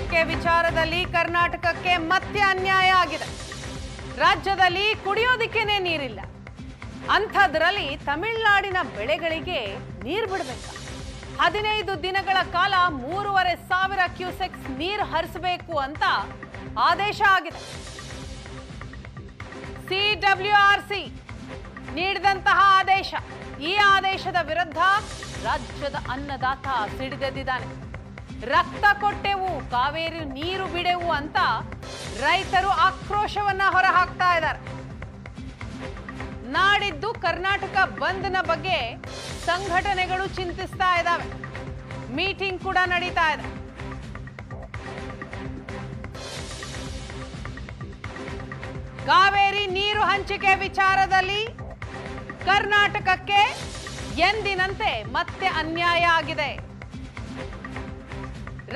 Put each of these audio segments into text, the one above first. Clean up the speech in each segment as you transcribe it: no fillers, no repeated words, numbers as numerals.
ಹಂಚಿಕೆ ವಿಚಾರದಲ್ಲಿ ಕರ್ನಾಟಕಕ್ಕೆ ಮತ್ತೆ ಅನ್ಯಾಯ ಆಗಿದೆ. ರಾಜ್ಯದಲ್ಲಿ ಕುಡಿಯೋದಕ್ಕೇನೆ ನೀರಿಲ್ಲ. ಅಂಥದ್ರಲ್ಲಿ ತಮಿಳುನಾಡಿನ ಬೆಳೆಗಳಿಗೆ ನೀರು ಬಿಡಬೇಕಾ? 15 ದಿನಗಳ ಕಾಲ 3,500 ಕ್ಯೂಸೆಕ್ಸ್ ನೀರು ಹರಿಸಬೇಕು ಅಂತ ಆದೇಶ ಆಗಿದೆ. ಸಿಡಬ್ಲ್ಯೂಆರ್ಸಿ ನೀಡಿದಂತಹ ಆದೇಶ. ಈ ಆದೇಶದ ವಿರುದ್ಧ ರಾಜ್ಯದ ಅನ್ನದಾತ ಸಿಡಿದೆದ್ದಿದ್ದಾನೆ. ರಕ್ತ ಕೊಟ್ಟೆವು, ಕಾವೇರಿ ನೀರು ಬಿಡೆವು ಅಂತ ರೈತರು ಆಕ್ರೋಶವನ್ನ ಹೊರಹಾಕ್ತಾ ಇದ್ದಾರೆ. ನಾಡಿದ್ದು ಕರ್ನಾಟಕ ಬಂದ್ನ ಬಗ್ಗೆ ಸಂಘಟನೆಗಳು ಚಿಂತಿಸ್ತಾ ಇದ್ದಾವೆ. ಮೀಟಿಂಗ್ ಕೂಡ ನಡೀತಾ ಇದೆ. ಕಾವೇರಿ ನೀರು ಹಂಚಿಕೆ ವಿಚಾರದಲ್ಲಿ ಕರ್ನಾಟಕಕ್ಕೆ ಎಂದಿನಂತೆ ಮತ್ತೆ ಅನ್ಯಾಯ ಆಗಿದೆ.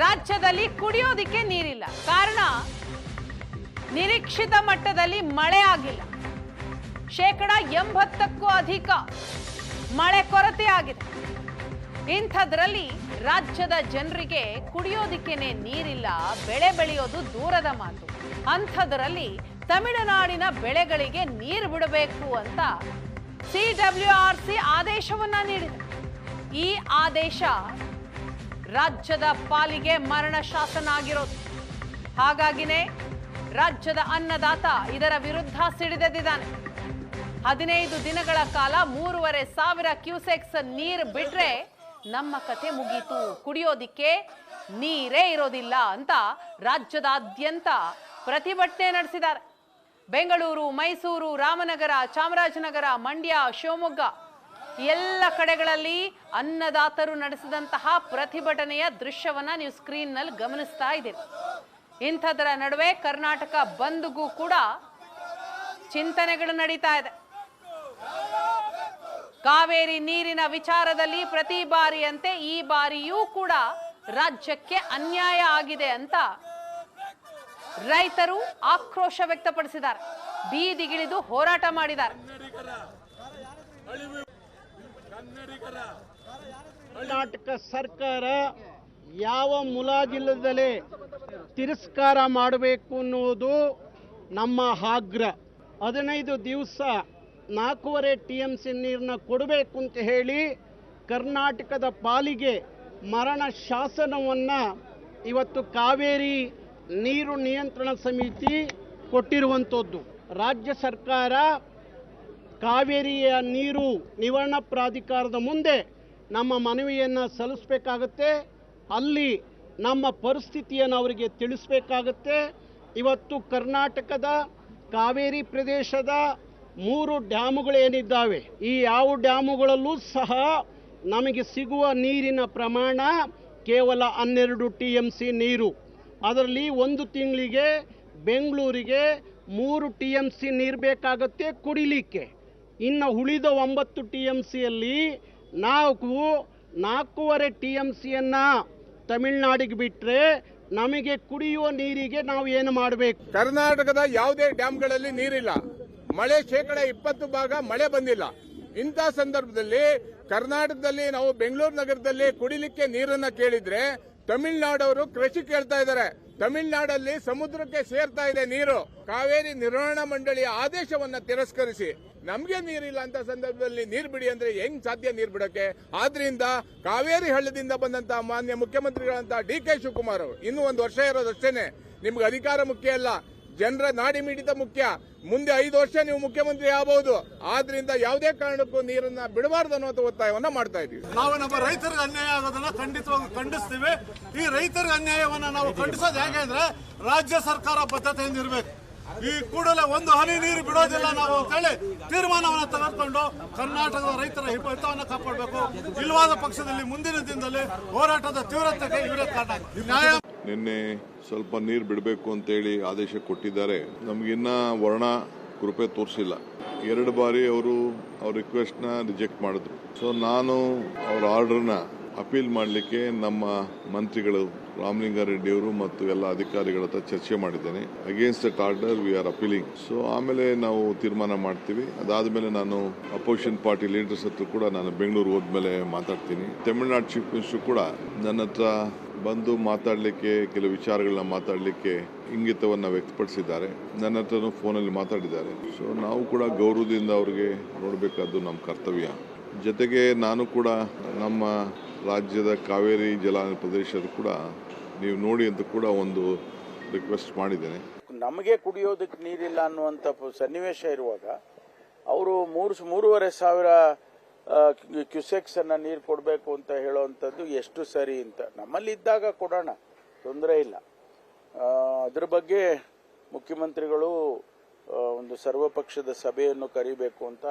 ರಾಜ್ಯದಲ್ಲಿ ಕುಡಿಯೋದಿಕ್ಕೆ ನೀರಿಲ್ಲ. ಕಾರಣ ನಿರೀಕ್ಷಿತ ಮಟ್ಟದಲ್ಲಿ ಮಳೆ ಆಗಿಲ್ಲ. 80%ಕ್ಕೂ ಅಧಿಕ ಮಳೆ ಕೊರತೆ ಆಗಿದೆ. ಇಂಥದ್ರಲ್ಲಿ ರಾಜ್ಯದ ಜನರಿಗೆ ಕುಡಿಯೋದಿಕ್ಕೇನೆ ನೀರಿಲ್ಲ, ಬೆಳೆ ಬೆಳೆಯೋದು ದೂರದ ಮಾತು. ಅಂಥದ್ರಲ್ಲಿ ತಮಿಳುನಾಡಿನ ಬೆಳೆಗಳಿಗೆ ನೀರು ಬಿಡಬೇಕು ಅಂತ ಸಿಡಬ್ಲ್ಯೂಆರ್ಸಿ ಆದೇಶವನ್ನ ನೀಡಿದೆ. ಈ ಆದೇಶ ರಾಜ್ಯದ ಪಾಲಿಗೆ ಮರಣ ಶಾಸನ ಆಗಿರೋದು. ಹಾಗಾಗಿನೇ ರಾಜ್ಯದ ಅನ್ನದಾತ ಇದರ ವಿರುದ್ಧ ಸಿಡಿದೆದ್ದಿದ್ದಾನೆ. 15 ದಿನಗಳ ಕಾಲ 3,500 ಕ್ಯೂಸೆಕ್ಸ್ ನೀರು ಬಿಟ್ರೆ ನಮ್ಮ ಕತೆ ಮುಗೀತು, ಕುಡಿಯೋದಿಕ್ಕೆ ನೀರೇ ಇರೋದಿಲ್ಲ ಅಂತ ರಾಜ್ಯದಾದ್ಯಂತ ಪ್ರತಿಭಟನೆ ನಡೆಸಿದ್ದಾರೆ. ಬೆಂಗಳೂರು, ಮೈಸೂರು, ರಾಮನಗರ, ಚಾಮರಾಜನಗರ, ಮಂಡ್ಯ, ಶಿವಮೊಗ್ಗ ಎಲ್ಲ ಕಡೆಗಳಲ್ಲಿ ಅನ್ನದಾತರು ನಡೆಸಿದಂತಹ ಪ್ರತಿಭಟನೆಯ ದೃಶ್ಯವನ್ನ ನೀವು ಸ್ಕ್ರೀನ್ನಲ್ಲಿ ಗಮನಿಸ್ತಾ ಇದ್ದೀರಿ. ಇಂಥದರ ನಡುವೆ ಕರ್ನಾಟಕ ಬಂದ್ಗೂ ಕೂಡ ಚಿಂತನೆಗಳು ನಡೀತಾ ಇದೆ. ಕಾವೇರಿ ನೀರಿನ ವಿಚಾರದಲ್ಲಿ ಪ್ರತಿ ಬಾರಿಯಂತೆ ಈ ಬಾರಿಯೂ ಕೂಡ ರಾಜ್ಯಕ್ಕೆ ಅನ್ಯಾಯ ಆಗಿದೆ ಅಂತ ರೈತರು ಆಕ್ರೋಶ ವ್ಯಕ್ತಪಡಿಸಿದ್ದಾರೆ. ಬೀದಿಗಿಳಿದು ಹೋರಾಟ ಮಾಡಿದ್ದಾರೆ. ಕರ್ನಾಟಕ ಸರ್ಕಾರ ಯಾವ ಮುಲಾಜಿಲ್ಲದಲೇ ತಿರಸ್ಕಾರ ಮಾಡಬೇಕು ಅನ್ನೋದು ನಮ್ಮ ಆಗ್ರಹ. 15 ದಿವಸ 4.5 TMC ನೀರನ್ನ ಕೊಡಬೇಕು ಅಂತ ಹೇಳಿ ಕರ್ನಾಟಕದ ಪಾಲಿಗೆ ಮರಣ ಶಾಸನವನ್ನು ಇವತ್ತು ಕಾವೇರಿ ನೀರು ನಿಯಂತ್ರಣ ಸಮಿತಿ ಕೊಟ್ಟಿರುವಂಥದ್ದು. ರಾಜ್ಯ ಸರ್ಕಾರ ಕಾವೇರಿಯ ನೀರು ನಿವಾರಣಾ ಪ್ರಾಧಿಕಾರದ ಮುಂದೆ ನಮ್ಮ ಮನವಿಯನ್ನು ಸಲ್ಲಿಸಬೇಕಾಗತ್ತೆ. ಅಲ್ಲಿ ನಮ್ಮ ಪರಿಸ್ಥಿತಿಯನ್ನು ಅವರಿಗೆ ತಿಳಿಸಬೇಕಾಗತ್ತೆ. ಇವತ್ತು ಕರ್ನಾಟಕದ ಕಾವೇರಿ ಪ್ರದೇಶದ 3 ಡ್ಯಾಮುಗಳೇನಿದ್ದಾವೆ, ಈ ಯಾವ ಡ್ಯಾಮುಗಳಲ್ಲೂ ಸಹ ನಮಗೆ ಸಿಗುವ ನೀರಿನ ಪ್ರಮಾಣ ಕೇವಲ 12 TMC ನೀರು. ಅದರಲ್ಲಿ ಒಂದು ತಿಂಗಳಿಗೆ ಬೆಂಗಳೂರಿಗೆ 3 TMC ನೀರು ಬೇಕಾಗುತ್ತೆ ಕುಡಿಲಿಕ್ಕೆ. ಇನ್ನು ಉಳಿದ 9 TMCಯಲ್ಲಿ ನಾವು 4.5 TMCಯನ್ನು ತಮಿಳುನಾಡಿಗೆ ಬಿಟ್ಟರೆ ನಮಗೆ ಕುಡಿಯುವ ನೀರಿಗೆ ನಾವು ಏನು ಮಾಡಬೇಕು? ಕರ್ನಾಟಕದ ಯಾವುದೇ ಡ್ಯಾಮ್ಗಳಲ್ಲಿ ನೀರಿಲ್ಲ. ಮಳೆ 20% ಮಳೆ ಬಂದಿಲ್ಲ. ಇಂಥ ಸಂದರ್ಭದಲ್ಲಿ ಕರ್ನಾಟಕದಲ್ಲಿ ನಾವು ಬೆಂಗಳೂರು ನಗರದಲ್ಲಿ ಕುಡಿಲಿಕ್ಕೆ ನೀರನ್ನ ಕೇಳಿದ್ರೆ ತಮಿಳುನಾಡವರು ಕೃಷಿ ಕೇಳ್ತಾ ಇದ್ದಾರೆ. ತಮಿಳುನಾಡಲ್ಲಿ ಸಮುದ್ರಕ್ಕೆ ಸೇರ್ತಾ ಇದೆ ನೀರು. ಕಾವೇರಿ ನಿರ್ವಹಣಾ ಮಂಡಳಿಯ ಆದೇಶವನ್ನ ತಿರಸ್ಕರಿಸಿ ನಮಗೆ ನೀರಿಲ್ಲ ಅಂತ ಸಂದರ್ಭದಲ್ಲಿ ನೀರು ಬಿಡಿ ಅಂದ್ರೆ ಹೆಂಗ್ ಸಾಧ್ಯ ನೀರು ಬಿಡಕ್ಕೆ? ಆದ್ರಿಂದ ಕಾವೇರಿ ಹಳ್ಳದಿಂದ ಬಂದಂತಹ ಮಾನ್ಯ ಮುಖ್ಯಮಂತ್ರಿಗಳಂತ DK ಶಿವಕುಮಾರ್ ಅವರು ಇನ್ನೂ 1 ವರ್ಷ ಇರೋದಷ್ಟೇನೆ. ನಿಮ್ಗೆ ಅಧಿಕಾರ ಮುಖ್ಯ ಅಲ್ಲ, ಜನರ ನಾಡಿ ಮಿಡಿತ ಮುಖ್ಯ. ಮುಂದೆ 5 ವರ್ಷ ನೀವು ಮುಖ್ಯಮಂತ್ರಿ ಆಗಬಹುದು. ಆದ್ರಿಂದ ಯಾವುದೇ ಕಾರಣಕ್ಕೂ ನೀರನ್ನ ಬಿಡಬಾರ್ದು ಅನ್ನೋ ಒತ್ತಾಯವನ್ನ ಮಾಡ್ತಾ ಇದೀವಿ. ನಾವು ನಮ್ಮ ರೈತರಿಗೆ ಅನ್ಯಾಯ ಆಗೋದನ್ನ ಖಂಡಿತವಾಗಿ ಖಂಡಿಸ್ತೀವಿ. ಈ ರೈತರಿಗೆ ಅನ್ಯಾಯವನ್ನ ನಾವು ಖಂಡಿಸೋದು ಹೇಗೆ ಅಂದ್ರೆ ರಾಜ್ಯ ಸರ್ಕಾರ ಬದ್ಧತೆಯಿಂದ ಇರಬೇಕು. ಈ ಕೂಡಲೇ ಒಂದು ಹನಿ ನೀರು ಬಿಡೋದಿಲ್ಲ ನಾವು ಅಂತೇಳಿ ತೀರ್ಮಾನವನ್ನು ತೆಗೆದುಕೊಂಡು ಕರ್ನಾಟಕದ ರೈತರ ಹಿತವನ್ನು ಕಾಪಾಡಬೇಕು. ಇಲ್ಲವಾದ ಪಕ್ಷದಲ್ಲಿ ಮುಂದಿನ ದಿನದಲ್ಲಿ ಹೋರಾಟದ ತೀವ್ರತೆಗೆ ಇವರೇ ಕಾರಣ. ನಿನ್ನೆ ಸ್ವಲ್ಪ ನೀರು ಬಿಡಬೇಕು ಅಂತೇಳಿ ಆದೇಶ ಕೊಟ್ಟಿದ್ದಾರೆ. ನಮಗಿನ್ನ ವರ್ಣ ಕೃಪೆ ತೋರಿಸಿಲ್ಲ. 2 ಬಾರಿ ಅವರು ಅವ್ರ ರಿಕ್ವೆಸ್ಟ್ನ ರಿಜೆಕ್ಟ್ ಮಾಡಿದ್ರು. ಸೊ ನಾನು ಅವ್ರ ಆರ್ಡರ್ನ ಅಪೀಲ್ ಮಾಡಲಿಕ್ಕೆ ನಮ್ಮ ಮಂತ್ರಿಗಳು ರಾಮಲಿಂಗಾರೆಡ್ಡಿ ಅವರು ಮತ್ತು ಎಲ್ಲ ಅಧಿಕಾರಿಗಳ ಹತ್ರ ಚರ್ಚೆ ಮಾಡಿದ್ದೇನೆ. Against that order we are appealing. So ಆಮೇಲೆ ನಾವು ತೀರ್ಮಾನ ಮಾಡ್ತೀವಿ. ಅದಾದ್ಮೇಲೆ ನಾನು ಅಪೋಸಿಷನ್ ಪಾರ್ಟಿ ಲೀಡರ್ಸ್ ಹತ್ರ ಕೂಡ ನಾನು ಬೆಂಗಳೂರು ಹೋದ್ಮೇಲೆ ಮಾತಾಡ್ತೀನಿ. ತಮಿಳುನಾಡು ಚೀಫ್ ಮಿನಿಸ್ಟರ್ ಕೂಡ ನನ್ನ ಹತ್ರ ಬಂದು ಮಾತಾಡಲಿಕ್ಕೆ ಕೆಲವು ವಿಚಾರಗಳನ್ನ ಮಾತಾಡಲಿಕ್ಕೆ ಇಂಗಿತವನ್ನು ವ್ಯಕ್ತಪಡಿಸಿದ್ದಾರೆ. ನನ್ನ ಹತ್ರನೂ ಫೋನಲ್ಲಿ ಮಾತಾಡಿದ್ದಾರೆ. ಸೊ ನಾವು ಕೂಡ ಗೌರವದಿಂದ ಅವ್ರಿಗೆ ನೋಡಬೇಕಾದ್ದು ನಮ್ಮ ಕರ್ತವ್ಯ. ಜೊತೆಗೆ ನಾನು ಕೂಡ ನಮ್ಮ ರಾಜ್ಯದ ಕಾವೇರಿ ಜಲಾನಯನ ಪ್ರದೇಶದ ಕೂಡ ನೀವು ನೋಡಿ ಅಂತ ಕೂಡ ಒಂದು ರಿಕ್ವೆಸ್ಟ್ ಮಾಡಿದ್ದೇನೆ. ನಮಗೆ ಕುಡಿಯೋದಕ್ಕೆ ನೀರಿಲ್ಲ ಅನ್ನುವಂಥ ಸನ್ನಿವೇಶ ಇರುವಾಗ ಅವರು 3,500 ಕ್ಯೂಸೆಕ್ಸ್ ಅನ್ನ ನೀರು ಕೊಡಬೇಕು ಅಂತ ಹೇಳುವಂಥದ್ದು ಎಷ್ಟು ಸರಿ ಅಂತ. ನಮ್ಮಲ್ಲಿ ಇದ್ದಾಗ ಕೊಡೋಣ, ತೊಂದರೆ ಇಲ್ಲ. ಅದ್ರ ಬಗ್ಗೆ ಮುಖ್ಯಮಂತ್ರಿಗಳು ಒಂದು ಸರ್ವಪಕ್ಷದ ಸಭೆಯನ್ನು ಕರೀಬೇಕು ಅಂತ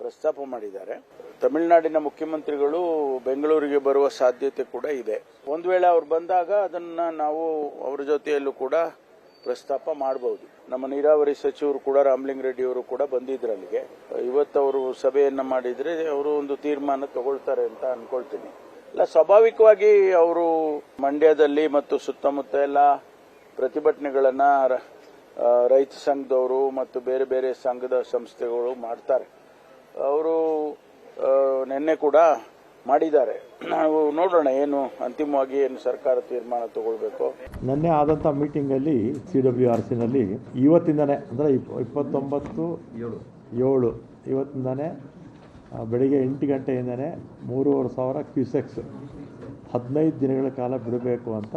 ಪ್ರಸ್ತಾಪ ಮಾಡಿದ್ದಾರೆ. ತಮಿಳುನಾಡಿನ ಮುಖ್ಯಮಂತ್ರಿಗಳು ಬೆಂಗಳೂರಿಗೆ ಬರುವ ಸಾಧ್ಯತೆ ಕೂಡ ಇದೆ. ಒಂದು ವೇಳೆ ಅವ್ರು ಬಂದಾಗ ಅದನ್ನ ನಾವು ಅವರ ಜೊತೆಯಲ್ಲೂ ಕೂಡ ಪ್ರಸ್ತಾಪ ಮಾಡಬಹುದು. ನಮ್ಮ ನೀರಾವರಿ ಸಚಿವರು ಕೂಡ ರಾಮಲಿಂಗ ರೆಡ್ಡಿ ಅವರು ಕೂಡ ಬಂದಿದ್ರು ಅಲ್ಲಿಗೆ. ಇವತ್ತು ಅವರು ಸಭೆಯನ್ನ ಮಾಡಿದ್ರೆ ಅವರು ಒಂದು ತೀರ್ಮಾನ ತಗೊಳ್ತಾರೆ ಅಂತ ಅನ್ಕೊಳ್ತೀನಿ. ಇಲ್ಲ, ಸ್ವಾಭಾವಿಕವಾಗಿ ಅವರು ಮಂಡ್ಯದಲ್ಲಿ ಮತ್ತು ಸುತ್ತಮುತ್ತ ಎಲ್ಲ ಪ್ರತಿಭಟನೆಗಳನ್ನ ರೈತ ಸಂಘದವರು ಮತ್ತು ಬೇರೆ ಬೇರೆ ಸಂಘದ ಸಂಸ್ಥೆಗಳು ಮಾಡ್ತಾರೆ. ಅವರು ನಿನ್ನೆ ಕೂಡ ಮಾಡಿದ್ದಾರೆ. ನಾವು ನೋಡೋಣ ಏನು ಅಂತಿಮವಾಗಿ ಏನು ಸರ್ಕಾರ ತೀರ್ಮಾನ ತಗೊಳ್ಬೇಕು. ನಿನ್ನೆ ಆದಂಥ ಮೀಟಿಂಗಲ್ಲಿ CWRCನಲ್ಲಿ ಇವತ್ತಿಂದನೇ ಅಂದರೆ 29/7 ಇವತ್ತಿಂದನೇ ಬೆಳಿಗ್ಗೆ 8 ಗಂಟೆಯಿಂದನೇ 3,500 ಕ್ಯೂಸೆಕ್ಸ್ 15 ದಿನಗಳ ಕಾಲ ಬಿಡಬೇಕು ಅಂತ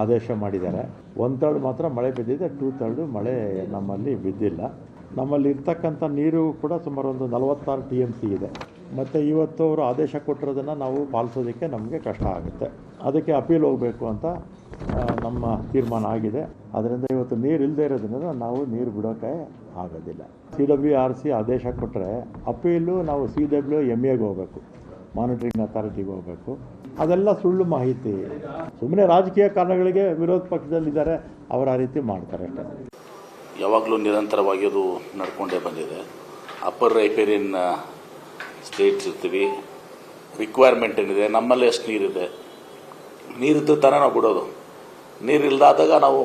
ಆದೇಶ ಮಾಡಿದ್ದಾರೆ. 1/3 ಮಾತ್ರ ಮಳೆ ಬಿದ್ದಿದೆ, 2/3 ಮಳೆ ನಮ್ಮಲ್ಲಿ ಬಿದ್ದಿಲ್ಲ. ನಮ್ಮಲ್ಲಿ ಇರ್ತಕ್ಕಂಥ ನೀರು ಕೂಡ ಸುಮಾರು ಒಂದು 46 TMC ಇದೆ. ಮತ್ತು ಇವತ್ತು ಅವರು ಆದೇಶ ಕೊಟ್ಟಿರೋದನ್ನು ನಾವು ಪಾಲಿಸೋದಕ್ಕೆ ನಮಗೆ ಕಷ್ಟ ಆಗುತ್ತೆ. ಅದಕ್ಕೆ ಅಪೀಲ್ ಹೋಗಬೇಕು ಅಂತ ನಮ್ಮ ತೀರ್ಮಾನ ಆಗಿದೆ. ಅದರಿಂದ ಇವತ್ತು ನೀರು ಇಲ್ಲದೆ ಇರೋದ್ರಿಂದ ನಾವು ನೀರು ಬಿಡೋಕ್ಕೆ ಆಗೋದಿಲ್ಲ. CWRC ಆದೇಶ ಕೊಟ್ಟರೆ ಅಪೀಲು ನಾವು CWMAಗೆ ಹೋಗಬೇಕು, ಮಾನಿಟರಿಂಗ್ ಅಥಾರಿಟಿಗೆ ಹೋಗಬೇಕು. ಅದೆಲ್ಲ ಸುಳ್ಳು ಮಾಹಿತಿ. ಸುಮ್ಮನೆ ರಾಜಕೀಯ ಕಾರಣಗಳಿಗೆ ವಿರೋಧ ಪಕ್ಷದಲ್ಲಿದ್ದಾರೆ, ಅವರು ಆ ರೀತಿ ಮಾಡ್ತಾರೆ ಅಷ್ಟೇ. ಯಾವಾಗಲೂ ನಿರಂತರವಾಗಿ ಅದು ನಡ್ಕೊಂಡೇ ಬಂದಿದೆ. ಅಪ್ಪರ್ ರೈಪೇರಿಯನ್ ಸ್ಟೇಟ್ಸ್ ಇರ್ತೀವಿ, ರಿಕ್ವೈರ್ಮೆಂಟ್ ಏನಿದೆ, ನಮ್ಮಲ್ಲಿ ಎಷ್ಟು ನೀರಿದೆ, ನೀರಿದ್ದ ತಾನೇ ನಾವು ಬಿಡೋದು. ನೀರಿಲ್ಲದಾದಾಗ ನಾವು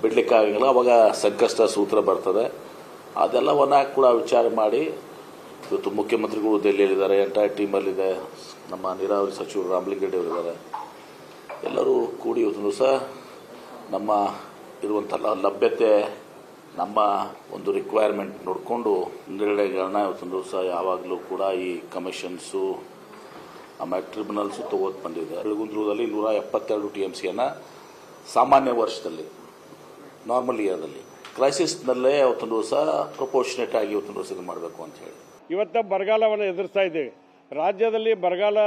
ಬಿಡಲಿಕ್ಕಾಗಲ್ಲ. ಅವಾಗ ಸಂಕಷ್ಟ ಸೂತ್ರ ಬರ್ತದೆ. ಅದೆಲ್ಲವನ್ನ ಕೂಡ ವಿಚಾರ ಮಾಡಿ ಇವತ್ತು ಮುಖ್ಯಮಂತ್ರಿಗಳು ದೆಹಲಿಯಲ್ಲಿದ್ದಾರೆ, ಎಂಟೈರ್ ಟೀಮಲ್ಲಿದೆ, ನಮ್ಮ ನೀರಾವರಿ ಸಚಿವರು ರಾಮಲಿಂಗ ರೆಡ್ಡಿ ಅವರಿದ್ದಾರೆ. ಎಲ್ಲರೂ ಕೂಡಿ ಇವತ್ತು ದಿವಸ ನಮ್ಮ ಇರುವಂಥ ಲಭ್ಯತೆ, ನಮ್ಮ ಒಂದು ರಿಕ್ವೈರ್ಮೆಂಟ್ ನೋಡಿಕೊಂಡು ನಿರ್ಣಯಗಳನ್ನ ಇವತ್ತೊಂದು ದಿವಸ ಯಾವಾಗಲೂ ಕೂಡ ಈ ಕಮಿಷನ್ಸು ಆಮೇಲೆ ಟ್ರಿಬ್ಯುನಲ್ಸು ತಗೋದು ಬಂದಿದೆ. ಬೆಳಗುಂದ್ರದಲ್ಲಿ 172 TMCಯನ್ನು ಸಾಮಾನ್ಯ ವರ್ಷದಲ್ಲಿ, ನಾರ್ಮಲ್ ಇಯರ್ದಲ್ಲಿ, ಕ್ರೈಸಿಸ್ನಲ್ಲೇ ಅವತ್ತೊಂದು ದಿವಸ ಪ್ರಪೋರ್ಷನೇಟ್ ಆಗಿ ಇವತ್ತೊಂದು ದಿವಸ ಇದು ಮಾಡಬೇಕು ಅಂತ ಹೇಳಿ ಇವತ್ತ ಬರಗಾಲವನ್ನು ಎದುರಿಸ್ತಾ ಇದ್ದೇವೆ. ರಾಜ್ಯದಲ್ಲಿ ಬರಗಾಲ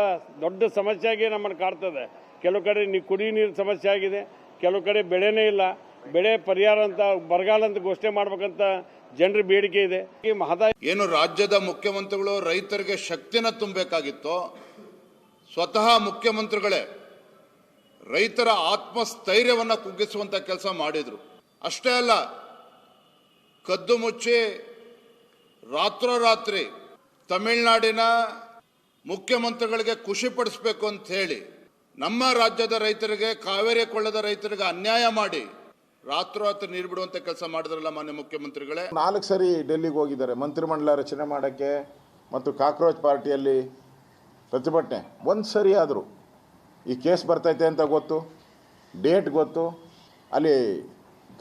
ದೊಡ್ಡ ಸಮಸ್ಯೆಯಾಗಿ ನಮ್ಮನ್ನು ಕಾಡ್ತದೆ. ಕೆಲವು ಕಡೆ ಕುಡಿ ನೀರು ಸಮಸ್ಯೆ ಆಗಿದೆ, ಕೆಲವು ಕಡೆ ಬೆಳೆನೇ ಇಲ್ಲ. ಬೆಳೆ ಪರಿಹಾರ ಅಂತ ಬರಗಾಲ ಅಂತ ಘೋಷಣೆ ಮಾಡ್ಬೇಕಂತ ಜನರ ಬೇಡಿಕೆ ಇದೆ. ಈ ಏನು ರಾಜ್ಯದ ಮುಖ್ಯಮಂತ್ರಿಗಳು ರೈತರಿಗೆ ಶಕ್ತಿನ ತುಂಬಬೇಕಾಗಿತ್ತೋ ಸ್ವತಃ ಮುಖ್ಯಮಂತ್ರಿಗಳೇ ರೈತರ ಆತ್ಮಸ್ಥೈರ್ಯವನ್ನು ಕುಗ್ಗಿಸುವಂತ ಕೆಲಸ ಮಾಡಿದ್ರು. ಅಷ್ಟೇ ಅಲ್ಲ, ಕದ್ದು ಮುಚ್ಚಿ ರಾತ್ರೋರಾತ್ರಿ ತಮಿಳುನಾಡಿನ ಮುಖ್ಯಮಂತ್ರಿಗಳಿಗೆ ಖುಷಿ ಪಡಿಸಬೇಕು ಅಂತ ಹೇಳಿ ನಮ್ಮ ರಾಜ್ಯದ ರೈತರಿಗೆ, ಕಾವೇರಿ ಕೊಳ್ಳದ ರೈತರಿಗೆ ಅನ್ಯಾಯ ಮಾಡಿ ರಾತ್ರೋರಾತ್ರಿ ನೀರು ಬಿಡುವಂತ ಕೆಲಸ ಮಾಡಿದ್ರಲ್ಲ ಮಾನ್ಯ ಮುಖ್ಯಮಂತ್ರಿಗಳೇ. 4 ಸರಿ ಡೆಲ್ಲಿಗೆ ಹೋಗಿದ್ದಾರೆ ಮಂತ್ರಿಮಂಡಲ ರಚನೆ ಮಾಡೋಕ್ಕೆ ಮತ್ತು ಕಾಕ್ರೋಚ್ ಪಾರ್ಟಿಯಲ್ಲಿ ಪ್ರತಿಭಟನೆ. ಒಂದು ಸರಿ ಆದರೂ ಈ ಕೇಸ್ ಬರ್ತೈತೆ ಅಂತ ಗೊತ್ತು, ಡೇಟ್ ಗೊತ್ತು, ಅಲ್ಲಿ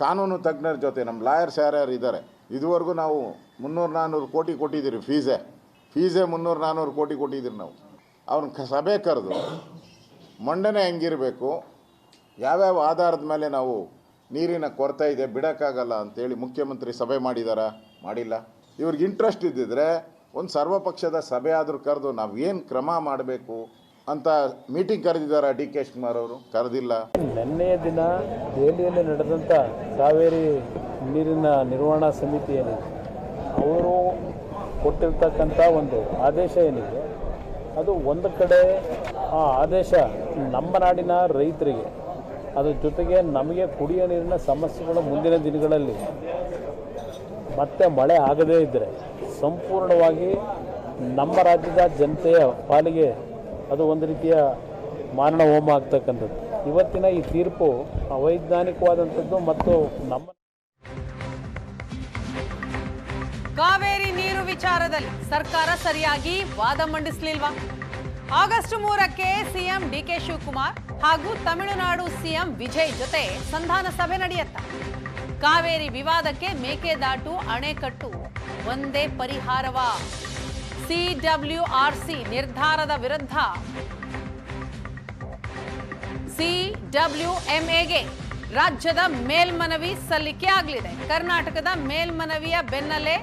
ಕಾನೂನು ತಜ್ಞರ ಜೊತೆ ನಮ್ಮ ಲಾಯರ್ಸ್ ಯಾರ್ಯಾರು ಇದ್ದಾರೆ. ಇದುವರೆಗೂ ನಾವು 300-400 ಕೋಟಿ ಕೊಟ್ಟಿದ್ದೀರಿ. ಫೀಸೇ 300-400 ಕೋಟಿ ಕೊಟ್ಟಿದ್ದೀರಿ ನಾವು. ಅವ್ರನ್ನ ಸಭೆ ಕರೆದು ಮಂಡನೆ ಹೆಂಗಿರಬೇಕು, ಯಾವ್ಯಾವ ಆಧಾರದ ಮೇಲೆ ನಾವು ನೀರಿನ ಕೊರತೆ ಇದೆ, ಬಿಡೋಕ್ಕಾಗಲ್ಲ ಅಂತೇಳಿ ಮುಖ್ಯಮಂತ್ರಿ ಸಭೆ ಮಾಡಿಲ್ಲ. ಇವ್ರಿಗೆ ಇಂಟ್ರೆಸ್ಟ್ ಇದ್ದಿದ್ರೆ ಒಂದು ಸರ್ವಪಕ್ಷದ ಸಭೆ ಆದರೂ ಕರೆದು ನಾವು ಏನು ಕ್ರಮ ಮಾಡಬೇಕು ಅಂತ ಮೀಟಿಂಗ್ ಕರೆದಿದ್ದಾರೆ. DK ಶಿವಕುಮಾರ್ ಅವರು ಕರೆದಿಲ್ಲ. ನಿನ್ನೆಯ ದಿನ ದೆಹಲಿಯಲ್ಲಿ ನಡೆದಂಥ ಕಾವೇರಿ ನೀರಿನ ನಿರ್ವಹಣಾ ಸಮಿತಿ ಏನಿದೆ, ಅವರು ಕೊಟ್ಟಿರ್ತಕ್ಕಂಥ ಒಂದು ಆದೇಶ ಏನಿದೆ, ಅದು ಒಂದು ಕಡೆ ಆ ಆದೇಶ ನಮ್ಮ ನಾಡಿನ ರೈತರಿಗೆ, ಅದ್ರ ಜೊತೆಗೆ ನಮಗೆ ಕುಡಿಯೋ ನೀರಿನ ಸಮಸ್ಯೆಗಳು ಮುಂದಿನ ದಿನಗಳಲ್ಲಿ ಮತ್ತೆ ಮಳೆ ಆಗದೇ ಇದ್ದರೆ ಸಂಪೂರ್ಣವಾಗಿ ನಮ್ಮ ರಾಜ್ಯದ ಜನತೆಯ ಪಾಲಿಗೆ ಅದು ಒಂದು ರೀತಿಯ ಮಾರಣ ಹೋಮ ಆಗ್ತಕ್ಕಂಥದ್ದು. ಇವತ್ತಿನ ಈ ತೀರ್ಪು ಅವೈಜ್ಞಾನಿಕವಾದಂಥದ್ದು ಮತ್ತು ನಮ್ಮ ಕಾವೇರಿ ನೀರು ವಿಚಾರದಲ್ಲಿ ಸರ್ಕಾರ ಸರಿಯಾಗಿ ವಾದ ಮಂಡಿಸಲಿಲ್ವಾ? ಆಗಸ್ಟ್ 3ಕ್ಕೆ ಸಿಎಂ ಸಿಎಂ ಡಿಕೆ ಶಿವಕುಮಾರ್ ಹಾಗೂ ತಮಿಳುನಾಡು ಸಿಎಂ ವಿಜಯ್ ಜೊತೆ ಸಂಧಾನ ಸಭೆ ನಡೆಯುತ್ತಾ? ಕಾವೇರಿ ವಿವಾದಕ್ಕೆ ಮೇಕೆದಾಟು ಅಣೆಕಟ್ಟು ಒಂದೇ ಪರಿಹಾರವ? ಸಿಡಬ್ಲ್ಯೂಆರ್ಸಿ ನಿರ್ಧಾರದ ವಿರುದ್ಧ ಸಿಡಬ್ಲ್ಯೂಎಂಎಗೆ ರಾಜ್ಯದ ಮೇಲ್ಮನವಿ ಸಲ್ಲಿಕೆ ಆಗಲಿದೆ. ಕರ್ನಾಟಕದ ಮೇಲ್ಮನವಿಯ ಬೆನ್ನಲ್ಲೇ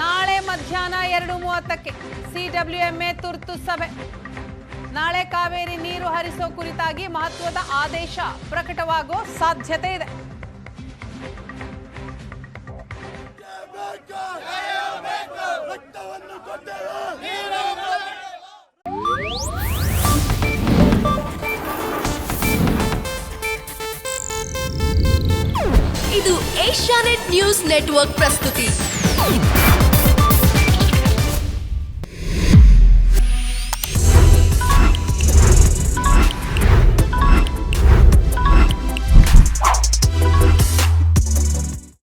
ನಾಳೆ ಮಧ್ಯಾಹ್ನ 2:30ಕ್ಕೆ ಸಿಡಬ್ಲ್ಯೂಎಂಎ ತುರ್ತು ಸಭೆ. ನಾಳೆ ಕಾವೇರಿ ನೀರು ಹರಿಸೋ ಕುರಿತಾಗಿ ಮಹತ್ವದ ಆದೇಶ ಪ್ರಕಟವಾಗೋ ಸಾಧ್ಯತೆ ಇದೆ. ಇದು ಏಷ್ಯಾನೆಟ್ ನ್ಯೂಸ್ ನೆಟ್ವರ್ಕ್ ಪ್ರಸ್ತುತಿ.